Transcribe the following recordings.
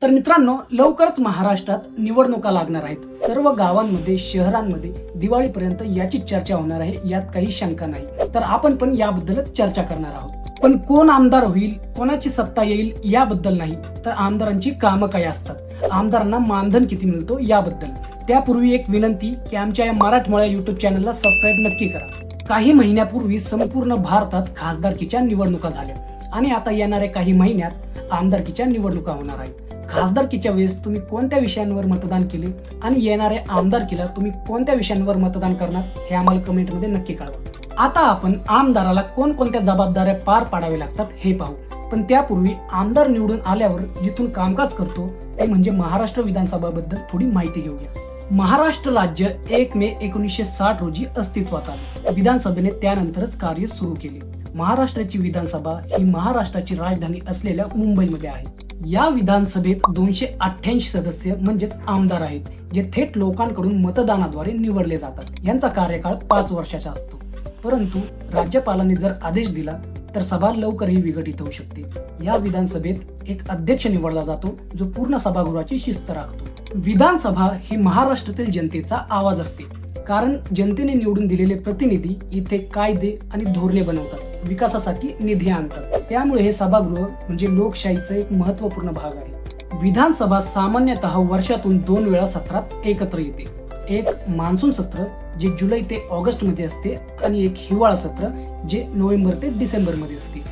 तर मित्रांनो, लवकरच महाराष्ट्रात निवडणुका लागणार आहेत. सर्व गावांमध्ये, शहरांमध्ये दिवाळीपर्यंत याची चर्चा होणार आहे, यात काही शंका नाही. तर आपण पण याबद्दलच चर्चा करणार आहोत. पण कोण आमदार होईल, कोणाची सत्ता येईल याबद्दल नाही, तर आमदारांची कामं काय असतात, आमदारांना मानधन किती मिळतो याबद्दल. त्यापूर्वी एक विनंती की आमच्या या मराठमोळ्या युट्यूब चॅनलला सबस्क्राईब नक्की करा. काही महिन्यापूर्वी संपूर्ण भारतात खासदारकीच्या निवडणुका झाल्या आणि आता येणाऱ्या काही महिन्यात आमदारकीच्या निवडणुका होणार आहेत. खासदारकीच्या वेळेस तुम्ही कोणत्या विषयांवर मतदान केले आणि येणाऱ्या आमदारकीला तुम्ही कोणत्या विषयांवर मतदान करणार हे आम्हाला कमेंटमध्ये नक्की कळवा. आता आपण आमदाराला कोणकोणत्या जबाबदाऱ्या पार पाडाव्या लागतात हे पाहू. पण त्यापूर्वी आमदार निवडून आल्यावर जिथून कामकाज करतो ते म्हणजे महाराष्ट्र विधानसभाबद्दल थोडी माहिती घेऊया. महाराष्ट्र राज्य 1 मे 1960 रोजी अस्तित्वात आले. विधानसभेने त्यानंतरच कार्य सुरू केले. महाराष्ट्राची विधानसभा ही महाराष्ट्राची राजधानी असलेल्या मुंबईमध्ये आहे. या विधानसभेत 288 सदस्य म्हणजेच आमदार आहेत, जे थेट लोकांकडून मतदानाद्वारे निवडले जातात. यांचा कार्यकाळ 5 वर्षाचा असतो. परंतु राज्यपालाने जर आदेश दिला तर सभा लवकरही विघटित होऊ शकते. या विधानसभेत एक अध्यक्ष निवडला जातो, जो पूर्ण सभागृहाची शिस्त राखतो. विधानसभा ही महाराष्ट्रातील जनतेचा आवाज असते, कारण जनतेने निवडून दिलेले प्रतिनिधी इथे कायदे आणि धोरणे बनवतात, विकासासाठी निधी आणतात. त्यामुळे हे सभागृह म्हणजे लोकशाहीचा एक महत्त्वपूर्ण भाग आहे. विधानसभा सामान्यतः वर्षातून 2 वेळा सत्रात एकत्र येते. एक मान्सून सत्र जे जुलै ते ऑगस्ट मध्ये असते आणि एक हिवाळा सत्र जे नोव्हेंबर ते डिसेंबर मध्ये असते.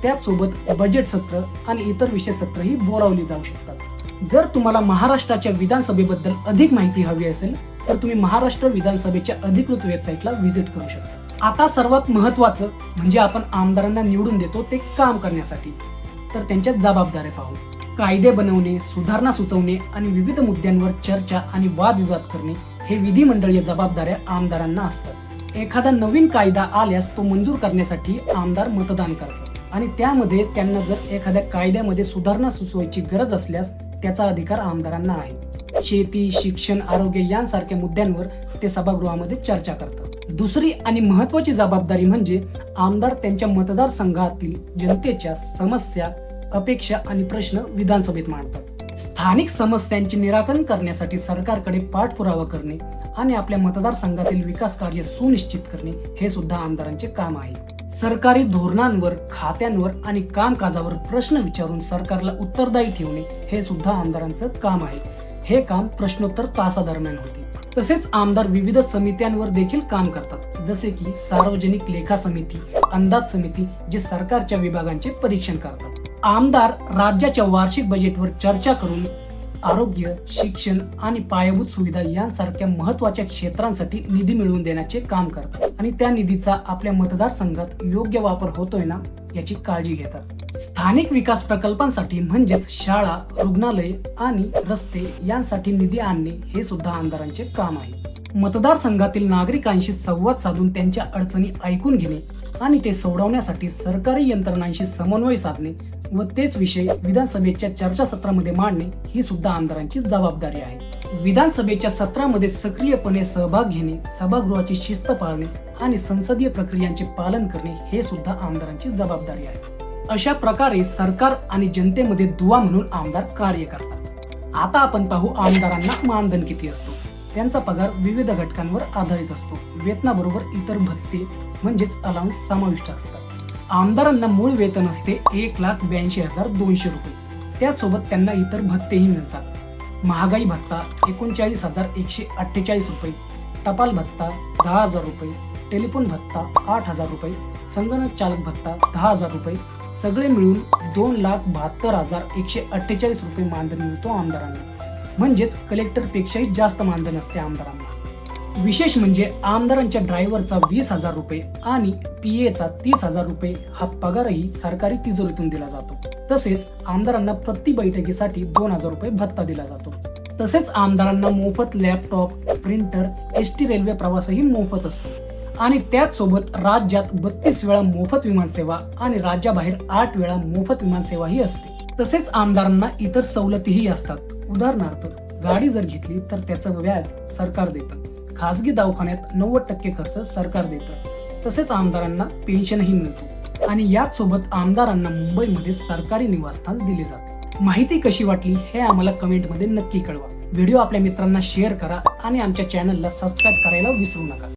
त्याचसोबत बजेट सत्र आणि इतर विशेष सत्रही बोलावली जाऊ शकतात. जर तुम्हाला महाराष्ट्राच्या विधानसभेबद्दल अधिक माहिती हवी असेल तर तुम्ही महाराष्ट्र विधानसभेच्या अधिकृत वेबसाईटला व्हिजिट करू शकता. आता सर्वात महत्त्वाचं म्हणजे आपण आमदारांना निवडून देतो ते काम करण्यासाठी, तर त्यांच्या जबाबदाऱ्या पाहू. कायदे बनवणे, सुधारणा सुचवणे आणि विविध मुद्द्यांवर चर्चा आणि वादविवाद करणे हे विधिमंडळीय जबाबदाऱ्या आमदारांना असतात. एखादा नवीन कायदा आल्यास तो मंजूर करण्यासाठी आमदार मतदान करतात आणि त्यामध्ये त्यांना जर एखाद्या कायद्यामध्ये सुधारणा सुचवायची गरज असल्यास त्याचा अधिकार आमदारांना आहे. शेती, शिक्षण, आरोग्य यांसारख्या मुद्द्यांवर ते सभागृहामध्ये चर्चा करतात. दुसरी आणि महत्त्वाची जबाबदारी म्हणजे आमदार त्यांच्या मतदारसंघातील जनतेच्या समस्या, अपेक्षा आणि प्रश्न विधानसभेत मांडतात. स्थानिक समस्यांचे निराकरण करण्यासाठी सरकारकडे पाठपुरावा करणे आणि आपल्या मतदारसंघातील विकास कार्य सुनिश्चित करणे हे सुद्धा आमदारांचे काम आहे. सरकारी धोरणांवर, खात्यांवर आणि कामकाजावर प्रश्न विचारून सरकारला उत्तरदायी ठेवणे हे सुद्धा आमदारांचं काम आहे. हे काम प्रश्नोत्तर तासादरम्यान होते. तसेच आमदार विविध समित्यांवर देखील काम करतात, जसे की सार्वजनिक लेखा समिती, अंदाज समिती, जे सरकारच्या विभागांचे परीक्षण करतात. आमदार राज्याच्या वार्षिक बजेटवर चर्चा करून आरोग्य, शिक्षण आणि पायाभूत सुविधा यांसारख्या महत्त्वाच्या क्षेत्रांसाठी निधी मिळवून देण्याचे काम करतात आणि त्या निधीचा आपल्या मतदारसंघात योग्य वापर होतोय ना याची काळजी घेतात. स्थानिक विकास प्रकल्पांसाठी म्हणजेच शाळा, रुग्णालय आणि रस्ते यांसाठी निधी आणणे हे सुद्धा आमदारांचे काम आहे. मतदारसंघातील नागरिकांशी संवाद साधून त्यांच्या अडचणी ऐकून घेणे आणि ते सोडवण्यासाठी सरकारी यंत्रणांशी समन्वय साधणे व तेच विषय विधानसभेच्या चर्चासत्रामध्ये मांडणे ही सुद्धा आमदारांची जबाबदारी आहे. विधानसभेच्या सत्रामध्ये सक्रियपणे सहभाग घेणे, सभागृहाची शिस्त पाळणे आणि संसदीय प्रक्रियांचे पालन करणे हे सुद्धा आमदारांची जबाबदारी आहे. अशा प्रकारे सरकार आणि जनतेमध्ये दुवा म्हणून आमदार कार्य करतात. आता आपण पाहू आमदारांना मानधन किती असतो. त्यांचा पगार विविध घटकांवर आधारित असतो. वेतनाबरोबर इतर भत्ते म्हणजेच अलाउन्स समाविष्ट असतात. आमदारांना मूळ वेतन असते 1,82,200 रुपये. त्याचसोबत त्यांना इतर भत्तेही मिळतात. महागाई भत्ता 39,148 रुपये, टपाल भत्ता 10,000 रुपये, टेलिफोन भत्ता 8,000 रुपये, संगणक चालक भत्ता 10,000 रुपये, सगळे मिळून 2,72,148 रुपये मानधन मिळतो आमदारांना. म्हणजेच कलेक्टर पेक्षाही जास्त मानधन असते आमदारांना. विशेष म्हणजे आमदारांच्या ड्रायव्हरचा 20,000 रुपये आणि PA चा 30,000 रुपये हा पगारही सरकारी तिजोरीतून दिला जातो. तसेच आमदारांना प्रति बैठकीसाठी 2,000 रुपये भत्ता दिला जातो. तसेच आमदारांना मोफत लॅपटॉप, प्रिंटर, ST रेल्वे प्रवासही मोफत असतो आणि त्याचसोबत राज्यात 32 वेळा मोफत विमान सेवा आणि राज्याबाहेर 8 वेळा मोफत विमान सेवाही असते. तसेच आमदारांना इतर सवलतीही असतात. उदाहरणार्थ, गाडी जर घेतली तर त्याचं व्याज सरकार देतं. खासगी दवाखान्यात 90% खर्च सरकार देतं. तसेच आमदारांना पेन्शनही मिळतो आणि याच सोबत आमदारांना मुंबईमध्ये सरकारी निवासस्थान दिले जाते. माहिती कशी वाटली हे आम्हाला कमेंटमध्ये नक्की कळवा. व्हिडिओ आपल्या मित्रांना शेअर करा आणि आमच्या चॅनलला सबस्क्राईब करायला विसरू नका.